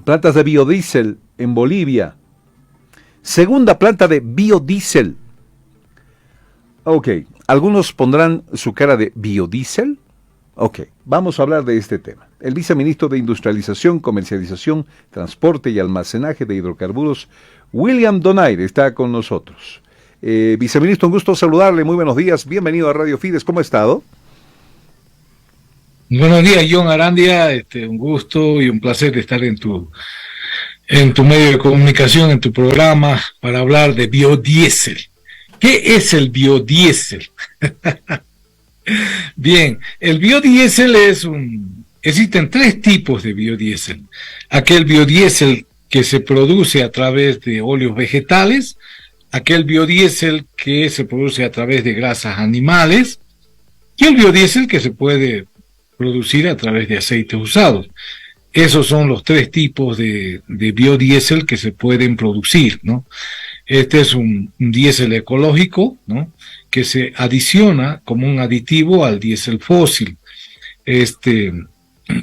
plantas de biodiesel en Bolivia. Segunda planta de biodiesel. Ok, algunos pondrán su cara de biodiesel. Ok, vamos a hablar de este tema. El viceministro de Industrialización, Comercialización, Transporte y Almacenaje de Hidrocarburos, William Donaire, está con nosotros. Viceministro, un gusto saludarle, muy buenos días, bienvenido a Radio Fides, ¿cómo ha estado? Buenos días, John Arandia, un gusto y un placer estar en tu medio de comunicación, en tu programa, para hablar de biodiesel. ¿Qué es el biodiesel? Bien, el biodiesel existen tres tipos de biodiesel. Aquel biodiesel que se produce a través de óleos vegetales, aquel biodiesel que se produce a través de grasas animales, y el biodiesel que se puede producir a través de aceites usados. Esos son los tres tipos de biodiesel que se pueden producir, ¿no? Este es un diésel ecológico, ¿no?, que se adiciona como un aditivo al diésel fósil.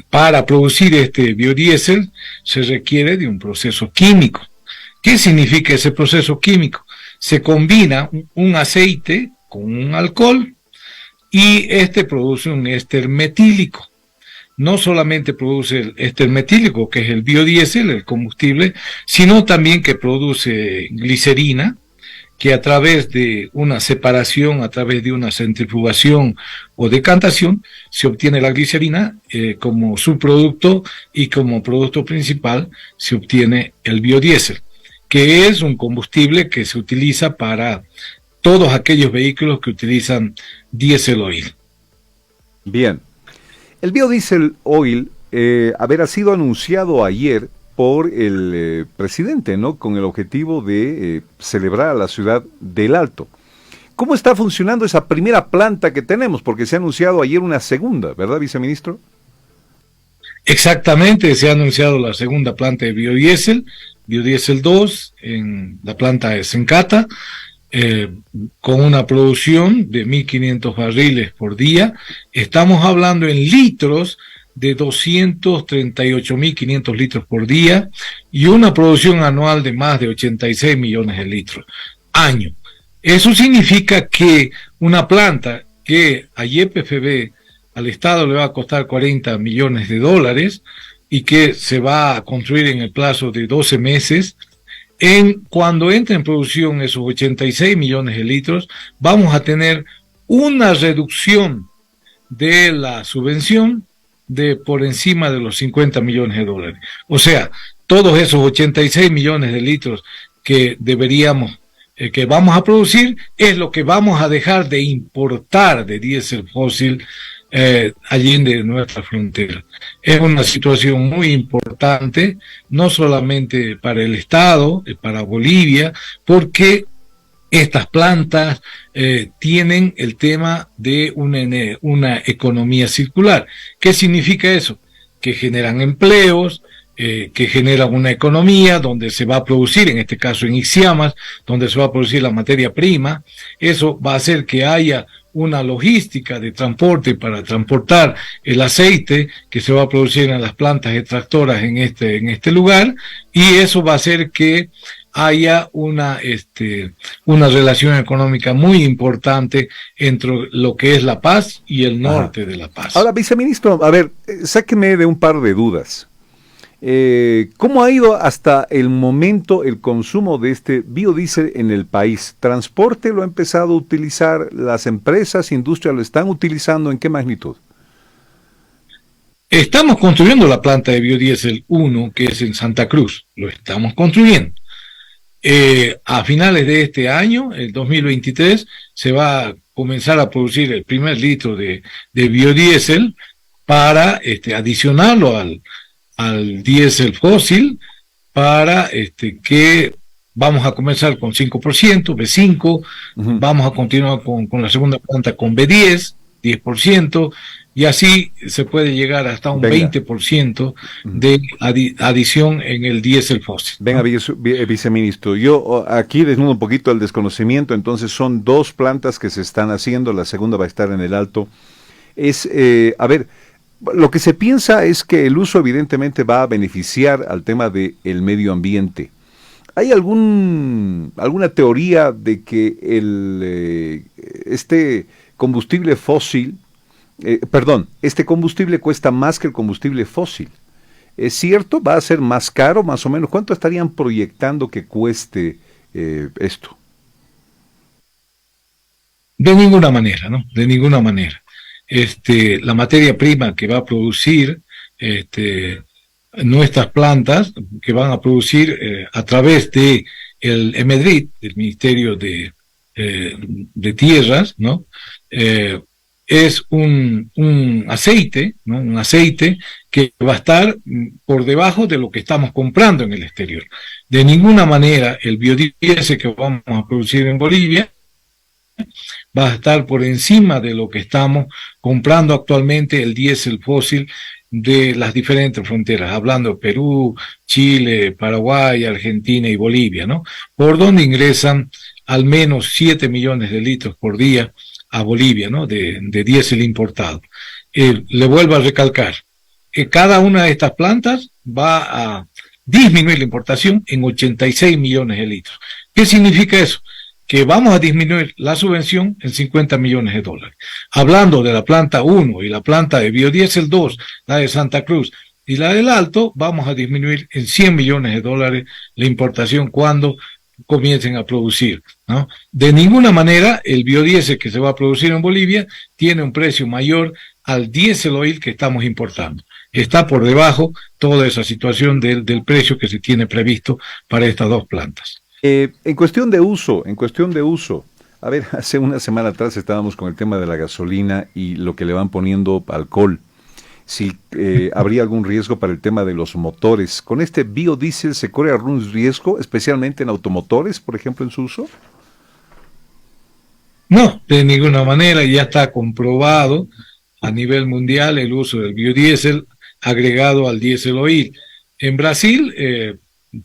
Para producir este biodiesel se requiere de un proceso químico. ¿Qué significa ese proceso químico? Se combina un aceite con un alcohol y produce un éster metílico. No solamente produce el éster metílico, que es el biodiesel, el combustible, sino también que produce glicerina, que a través de una separación, a través de una centrifugación o decantación, se obtiene la glicerina como subproducto, y como producto principal se obtiene el biodiesel, que es un combustible que se utiliza para todos aquellos vehículos que utilizan diésel oil. Bien. El biodiesel oil, ha sido anunciado ayer por el presidente, ¿no?, con el objetivo de celebrar a la ciudad del Alto. ¿Cómo está funcionando esa primera planta que tenemos? Porque se ha anunciado ayer una segunda, ¿verdad, viceministro? Exactamente, se ha anunciado la segunda planta de biodiesel, biodiesel 2, en la planta de Sencata, con una producción de 1.500 barriles por día. Estamos hablando en litros de 238.500 litros por día y una producción anual de más de 86 millones de litros año. Eso significa que una planta que a YPFB, al Estado, le va a costar 40 millones de dólares y que se va a construir en el plazo de 12 meses, cuando entre en producción esos 86 millones de litros, vamos a tener una reducción de la subvención de por encima de los 50 millones de dólares. O sea, todos esos 86 millones de litros que que vamos a producir, es lo que vamos a dejar de importar de diésel fósil allende nuestra frontera. Es una situación muy importante, no solamente para el Estado, para Bolivia, porque estas plantas tienen el tema de una economía circular. ¿Qué significa eso? Que generan empleos, que generan una economía donde se va a producir, en este caso en Ixiamas, donde se va a producir la materia prima. Eso va a hacer que haya una logística de transporte para transportar el aceite que se va a producir en las plantas extractoras en este lugar, y eso va a hacer que haya una relación económica muy importante entre lo que es La Paz y el norte de La Paz. Ahora, viceministro, sáqueme de un par de dudas. ¿Cómo ha ido hasta el momento el consumo de este biodiesel en el país? ¿Transporte lo ha empezado a utilizar? ¿Las empresas, industria lo están utilizando? ¿En qué magnitud? Estamos construyendo la planta de biodiesel 1, que es en Santa Cruz. Lo estamos construyendo. A finales de este año, el 2023, se va a comenzar a producir el primer litro de biodiesel para adicionarlo al diésel fósil, para que vamos a comenzar con 5%, B5, vamos a continuar con la segunda planta con B10, 10%, y así se puede llegar hasta un 20% de adición en el diésel fósil. Venga, viceministro, yo aquí desnudo un poquito el desconocimiento. Entonces son dos plantas que se están haciendo, la segunda va a estar en el Alto. Lo que se piensa es que el uso evidentemente va a beneficiar al tema del medio ambiente. ¿Hay alguna teoría de que este combustible fósil, este combustible cuesta más que el combustible fósil? ¿Es cierto? ¿Va a ser más caro más o menos? ¿Cuánto estarían proyectando que cueste esto? De ninguna manera, ¿no? De ninguna manera. La materia prima que va a producir nuestras plantas, que van a producir a través de el EMEDRIT, del Ministerio de Tierras, ¿no? Es un aceite, ¿no? Un aceite que va a estar por debajo de lo que estamos comprando en el exterior. De ninguna manera el biodiesel que vamos a producir en Bolivia va a estar por encima de lo que estamos comprando actualmente el diésel fósil de las diferentes fronteras, hablando de Perú, Chile, Paraguay, Argentina y Bolivia, ¿no? Por donde ingresan al menos 7 millones de litros por día a Bolivia, ¿no? De diésel importado. Le vuelvo a recalcar que cada una de estas plantas va a disminuir la importación en 86 millones de litros. ¿Qué significa eso? Que vamos a disminuir la subvención en 50 millones de dólares. Hablando de la planta 1 y la planta de biodiesel 2, la de Santa Cruz y la del Alto, vamos a disminuir en 100 millones de dólares la importación cuando comiencen a producir, ¿no? De ninguna manera el biodiesel que se va a producir en Bolivia tiene un precio mayor al diésel oil que estamos importando. Está por debajo toda esa situación del precio que se tiene previsto para estas dos plantas. En cuestión de uso, a ver, hace una semana atrás estábamos con el tema de la gasolina y lo que le van poniendo alcohol. Si habría algún riesgo para el tema de los motores. ¿Con este biodiesel se corre algún riesgo, especialmente en automotores, por ejemplo, en su uso? No, de ninguna manera, ya está comprobado a nivel mundial el uso del biodiesel agregado al diésel oil. En Brasil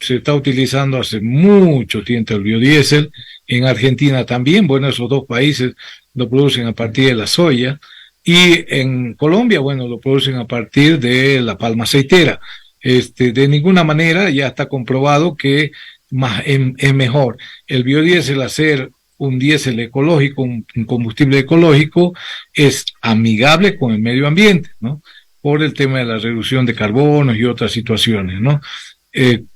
se está utilizando hace mucho tiempo el biodiesel, en Argentina también, bueno, esos dos países lo producen a partir de la soya, y en Colombia, bueno, lo producen a partir de la palma aceitera. De ninguna manera ya está comprobado que es mejor el biodiesel hacer un diésel ecológico, un combustible ecológico, es amigable con el medio ambiente, ¿no? Por el tema de la reducción de carbono y otras situaciones, ¿no?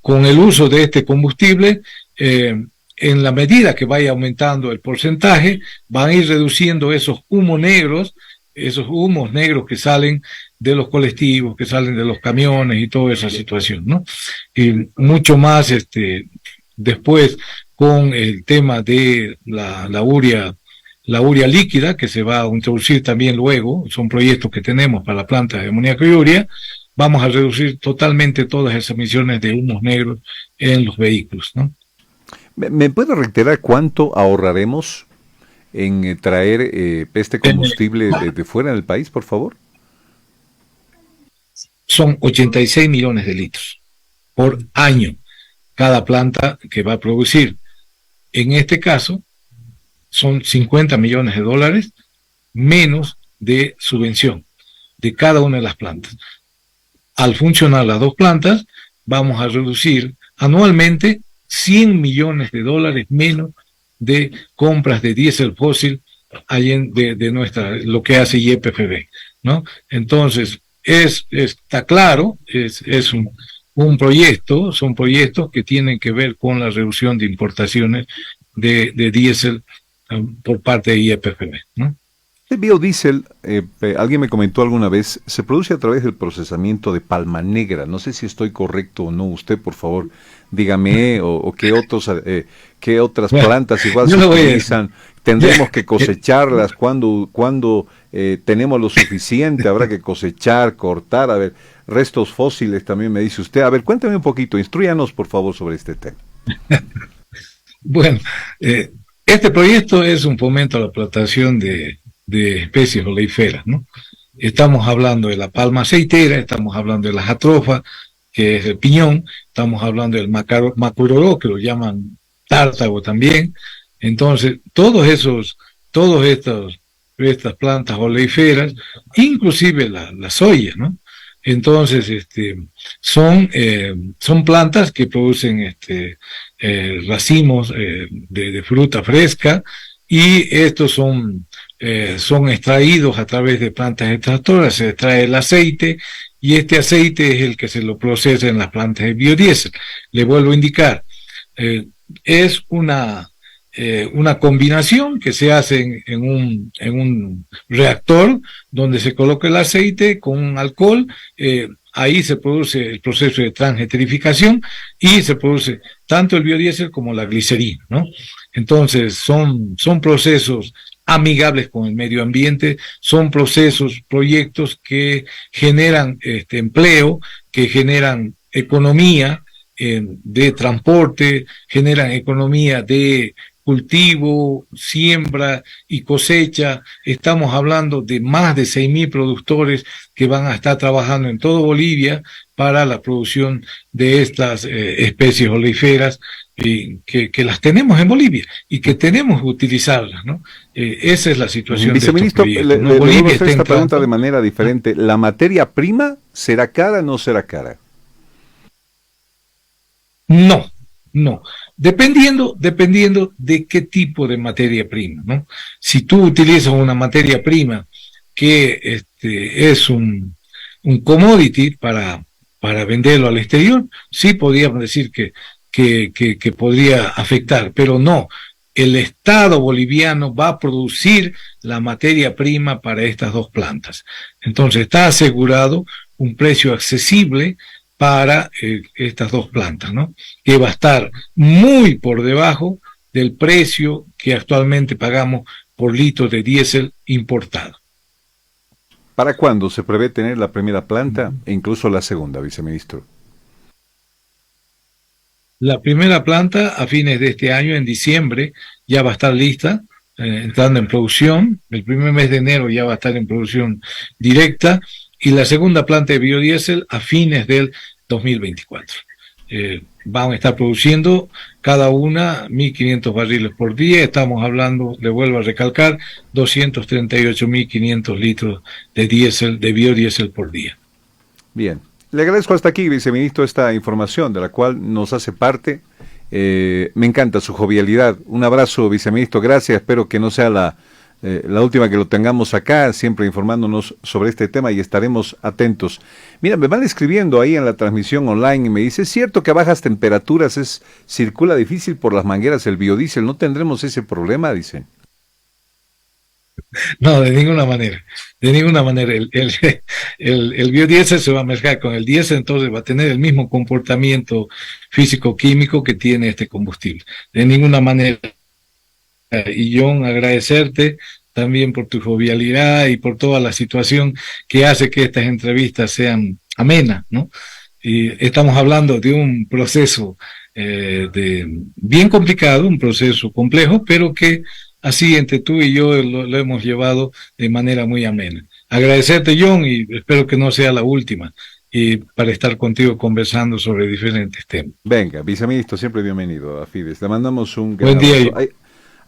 Con el uso de este combustible, en la medida que vaya aumentando el porcentaje, van a ir reduciendo esos humos negros que salen de los colectivos, que salen de los camiones y toda esa situación, ¿no? Y mucho más después con el tema de la urea líquida, que se va a introducir también luego, son proyectos que tenemos para la planta de amoníaco y urea, vamos a reducir totalmente todas esas emisiones de humos negros en los vehículos, ¿no? ¿Me puede reiterar cuánto ahorraremos en traer este combustible de fuera del país, por favor? Son 86 millones de litros por año cada planta que va a producir. En este caso, son 50 millones de dólares menos de subvención de cada una de las plantas. Al funcionar las dos plantas, vamos a reducir anualmente 100 millones de dólares menos de compras de diésel fósil de lo que hace YPFB, ¿no? Entonces, está claro, es un proyecto, son proyectos que tienen que ver con la reducción de importaciones de diésel por parte de YPFB, ¿no? El biodiesel, alguien me comentó alguna vez, se produce a través del procesamiento de palma negra. No sé si estoy correcto o no. Usted, por favor, dígame, o qué otras plantas igual se utilizan. Tendremos que cosecharlas cuando tenemos lo suficiente. Habrá que cosechar, cortar. A ver, restos fósiles también me dice usted. A ver, cuéntame un poquito, instrúyanos, por favor, sobre este tema. Bueno, este proyecto es un fomento a la plantación de especies oleíferas, ¿no? Estamos hablando de la palma aceitera, estamos hablando de la jatropha, que es el piñón, estamos hablando del macuroró, que lo llaman tártago también. Entonces, todos estos estas plantas oleíferas, inclusive la soya, ¿no? Entonces, son plantas que producen racimos de fruta fresca, y estos son extraídos a través de plantas extractoras. Se extrae el aceite, y este aceite es el que se lo procesa en las plantas de biodiesel. Le vuelvo a indicar, es una combinación que se hace en un reactor donde se coloca el aceite con un alcohol. Ahí se produce el proceso de transesterificación y se produce tanto el biodiesel como la glicerina, ¿no? Entonces son procesos amigables con el medio ambiente, son proyectos que generan empleo, que generan economía de transporte, generan economía de cultivo, siembra y cosecha. Estamos hablando de más de 6.000 productores que van a estar trabajando en todo Bolivia para la producción de estas especies oleíferas, que las tenemos en Bolivia y que tenemos que utilizarlas, ¿no? Esa es la situación de estos Viceministro, proyectos, ¿no? le Bolivia vuelvo a hacer está esta pregunta entrando. de manera diferente. ¿La materia prima será cara o no será cara? No, no. Dependiendo de qué tipo de materia prima, ¿no? Si tú utilizas una materia prima que es un commodity para venderlo al exterior, sí podríamos decir que podría afectar, pero no. El Estado boliviano va a producir la materia prima para estas dos plantas. Entonces está asegurado un precio accesible para estas dos plantas, ¿no? Que va a estar muy por debajo del precio que actualmente pagamos por litro de diésel importado. ¿Para cuándo se prevé tener la primera planta e incluso la segunda, viceministro? La primera planta a fines de este año, en diciembre, ya va a estar lista, entrando en producción. El primer mes de enero ya va a estar en producción directa, y la segunda planta de biodiesel a fines del 2024. Van a estar produciendo cada una 1.500 barriles por día. Estamos hablando, le vuelvo a recalcar, 238.500 litros de diésel, de biodiesel por día. Bien. Le agradezco hasta aquí, viceministro, esta información de la cual nos hace parte. Me encanta su jovialidad. Un abrazo, viceministro. Gracias. Espero que no sea la última que lo tengamos acá, siempre informándonos sobre este tema, y estaremos atentos. Mira, me van escribiendo ahí en la transmisión online y me dice, ¿es cierto que a bajas temperaturas circula difícil por las mangueras el biodiesel? ¿No tendremos ese problema? Dicen. No, de ninguna manera. De ninguna manera. El biodiesel se va a mezclar con el diésel, entonces va a tener el mismo comportamiento físico-químico que tiene este combustible. De ninguna manera. Y John, agradecerte también por tu jovialidad y por toda la situación que hace que estas entrevistas sean amenas, ¿no? Y estamos hablando de un proceso bien complicado, un proceso complejo, pero que así entre tú y yo lo hemos llevado de manera muy amena. Agradecerte, John, y espero que no sea la última, y para estar contigo conversando sobre diferentes temas. Venga, viceministro, siempre bienvenido a Fides. Le mandamos un gran Buen día. abrazo.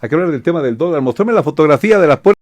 Hay que hablar del tema del dólar. Mostrame la fotografía de las puertas.